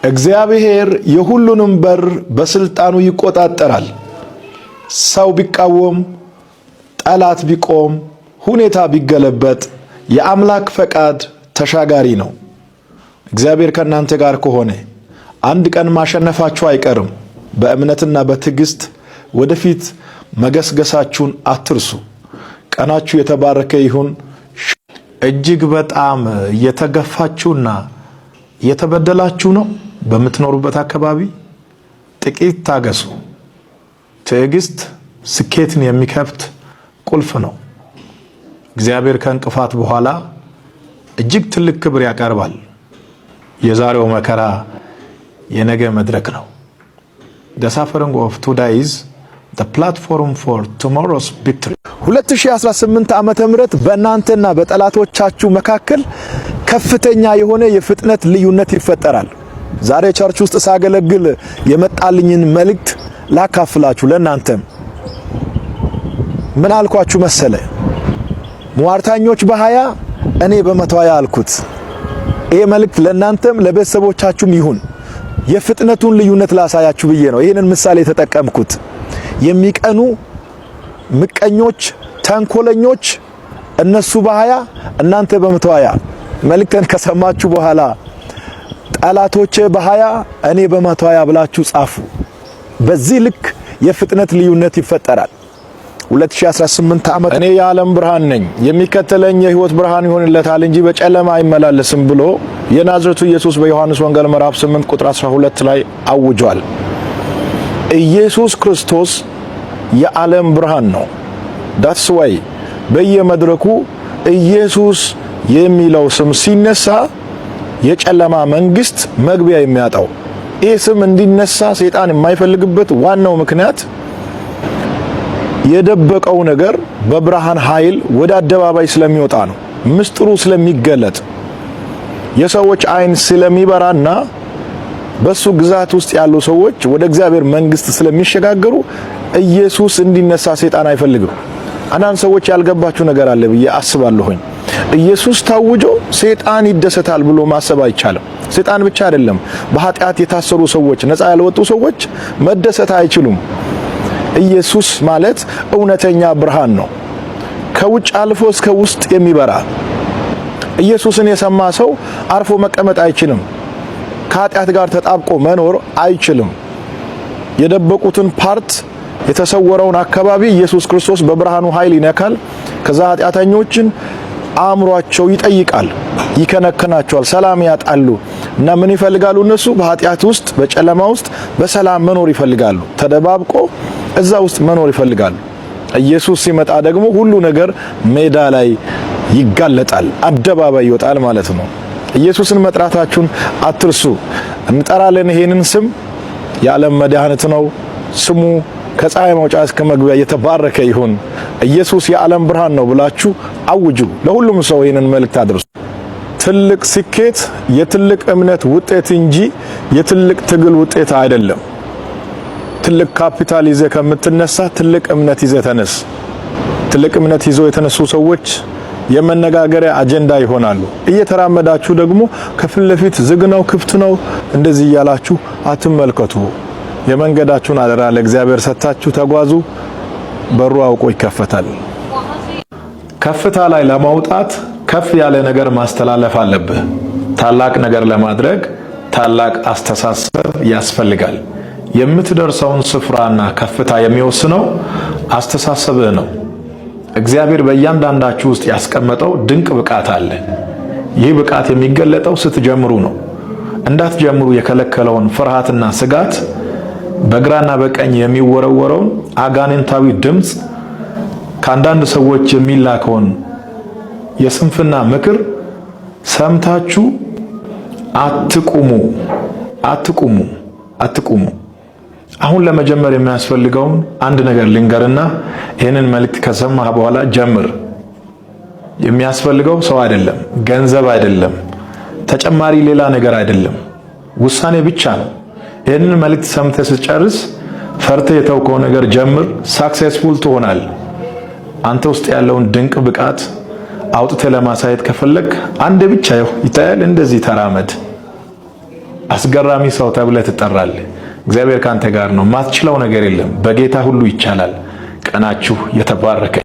እግዚአብሔር የሁሉንም በር በስልጣኑ ይቆጣጠራል። ሰው ቢቃወም፣ ጠላት ቢቆም፣ ሁኔታ ቢገለበጥ የአምላክ ፈቃድ ተሻጋሪ ነው። እግዚአብሔር ከእናንተ ጋር ከሆነ አንድ ቀን ማሸነፋችሁ አይቀርም። በእምነትና በትዕግስት ወደፊት መገስገሳችሁን አትርሱ። ቀናችሁ የተባረከ ይሁን። እጅግ በጣም እየተገፋችሁና እየተበደላችሁ ነው በምትኖሩበት አካባቢ ጥቂት ታገሱ። ትዕግስት ስኬትን የሚከፍት ቁልፍ ነው። እግዚአብሔር ከእንቅፋት በኋላ እጅግ ትልቅ ክብር ያቀርባል። የዛሬው መከራ የነገ መድረክ ነው። The suffering of today is the platform for tomorrow's victory። 2018 ዓመተ ምህረት በእናንተና በጠላቶቻችሁ መካከል ከፍተኛ የሆነ የፍጥነት ልዩነት ይፈጠራል። ዛሬ ቸርች ውስጥ ሳገለግል የመጣልኝን መልእክት ላካፍላችሁ። ለእናንተም ምን አልኳችሁ መሰለ? ሟርታኞች በ20 እኔ በ120 አልኩት። ይሄ መልእክት ለእናንተም ለቤተሰቦቻችሁም ይሁን። የፍጥነቱን ልዩነት ላሳያችሁ ብዬ ነው ይሄንን ምሳሌ ተጠቀምኩት። የሚቀኑ ምቀኞች፣ ተንኮለኞች እነሱ በ20 እናንተ በ120 መልእክትን ከሰማችሁ በኋላ ጠላቶቼ በ20 እኔ በ120 ብላችሁ ጻፉ። በዚህ ልክ የፍጥነት ልዩነት ይፈጠራል። 2018 ዓመት እኔ የዓለም ብርሃን ነኝ፣ የሚከተለኝ የሕይወት ብርሃን ይሆንለታል እንጂ በጨለማ አይመላለስም ብሎ የናዝሬቱ ኢየሱስ በዮሐንስ ወንጌል ምዕራፍ 8 ቁጥር 12 ላይ አውጇል። ኢየሱስ ክርስቶስ የዓለም ብርሃን ነው። ዳትስ ዋይ በየመድረኩ ኢየሱስ የሚለው ስም ሲነሳ የጨለማ መንግስት መግቢያ የሚያጣው ይህ ስም እንዲነሳ ሰይጣን የማይፈልግበት ዋናው ምክንያት የደበቀው ነገር በብርሃን ኃይል ወደ አደባባይ ስለሚወጣ ነው። ምስጢሩ ስለሚገለጥ የሰዎች አይን ስለሚበራና በሱ ግዛት ውስጥ ያሉ ሰዎች ወደ እግዚአብሔር መንግስት ስለሚሸጋገሩ ኢየሱስ እንዲነሳ ሰይጣን አይፈልግም። አንዳንድ ሰዎች ያልገባችሁ ነገር አለ ብዬ አስባለሁኝ። ኢየሱስ ታውጆ ሰይጣን ይደሰታል ብሎ ማሰብ አይቻልም። ሰይጣን ብቻ አይደለም፣ በኃጢአት የታሰሩ ሰዎች፣ ነፃ ያልወጡ ሰዎች መደሰት አይችሉም። ኢየሱስ ማለት እውነተኛ ብርሃን ነው፣ ከውጭ አልፎ እስከ ውስጥ የሚበራ። ኢየሱስን የሰማ ሰው አርፎ መቀመጥ አይችልም። ከኃጢአት ጋር ተጣብቆ መኖር አይችልም። የደበቁትን ፓርት የተሰወረውን አካባቢ ኢየሱስ ክርስቶስ በብርሃኑ ኃይል ይነካል። ከዛ ኃጢአተኞችን አእምሯቸው ይጠይቃል፣ ይከነከናቸዋል፣ ሰላም ያጣሉ። እና ምን ይፈልጋሉ እነሱ? በኃጢአት ውስጥ በጨለማ ውስጥ በሰላም መኖር ይፈልጋሉ። ተደባብቆ እዛ ውስጥ መኖር ይፈልጋሉ። ኢየሱስ ሲመጣ ደግሞ ሁሉ ነገር ሜዳ ላይ ይጋለጣል፣ አደባባይ ይወጣል ማለት ነው። ኢየሱስን መጥራታችሁን አትርሱ። እንጠራለን ይሄንን ስም፣ የዓለም መድኃኒት ነው ስሙ። ከፀሐይ መውጫ እስከ መግቢያ የተባረከ ይሁን። ኢየሱስ የዓለም ብርሃን ነው ብላችሁ አውጁ። ለሁሉም ሰው ይሄንን መልእክት አድርሱ። ትልቅ ስኬት የትልቅ እምነት ውጤት እንጂ የትልቅ ትግል ውጤት አይደለም። ትልቅ ካፒታል ይዘ ከምትነሳ ትልቅ እምነት ይዘ ተነስ። ትልቅ እምነት ይዞ የተነሱ ሰዎች የመነጋገሪያ አጀንዳ ይሆናሉ። እየተራመዳችሁ ደግሞ ከፊት ለፊት ዝግ ነው ክፍት ነው እንደዚህ እያላችሁ አትመልከቱ። የመንገዳችሁን አደራ ለእግዚአብሔር ሰጣችሁ ተጓዙ። በሩ አውቆ ይከፈታል። ከፍታ ላይ ለማውጣት ከፍ ያለ ነገር ማስተላለፍ አለብህ። ታላቅ ነገር ለማድረግ ታላቅ አስተሳሰብ ያስፈልጋል። የምትደርሰውን ስፍራና ከፍታ የሚወስነው አስተሳሰብህ ነው። እግዚአብሔር በእያንዳንዳችሁ ውስጥ ያስቀመጠው ድንቅ ብቃት አለ። ይህ ብቃት የሚገለጠው ስትጀምሩ ነው። እንዳትጀምሩ የከለከለውን ፍርሃትና ስጋት፣ በግራና በቀኝ የሚወረወረውን አጋንንታዊ ድምፅ፣ ከአንዳንድ ሰዎች የሚላከውን የስንፍና ምክር ሰምታችሁ አትቁሙ። አሁን ለመጀመር የሚያስፈልገውን አንድ ነገር ልንገርና ይህንን መልእክት ከሰማህ በኋላ ጀምር። የሚያስፈልገው ሰው አይደለም፣ ገንዘብ አይደለም፣ ተጨማሪ ሌላ ነገር አይደለም፣ ውሳኔ ብቻ ነው። ይህንን መልእክት ሰምተህ ስትጨርስ ፈርተህ የተውከው ነገር ጀምር። ሳክሴስፉል ትሆናል። አንተ ውስጥ ያለውን ድንቅ ብቃት አውጥተህ ለማሳየት ከፈለክ አንድ ብቻ ይታያል። እንደዚህ ተራመድ። አስገራሚ ሰው ተብለህ ትጠራለህ። እግዚአብሔር ካንተ ጋር ነው። ማትችለው ነገር የለም። በጌታ ሁሉ ይቻላል። ቀናችሁ የተባረከ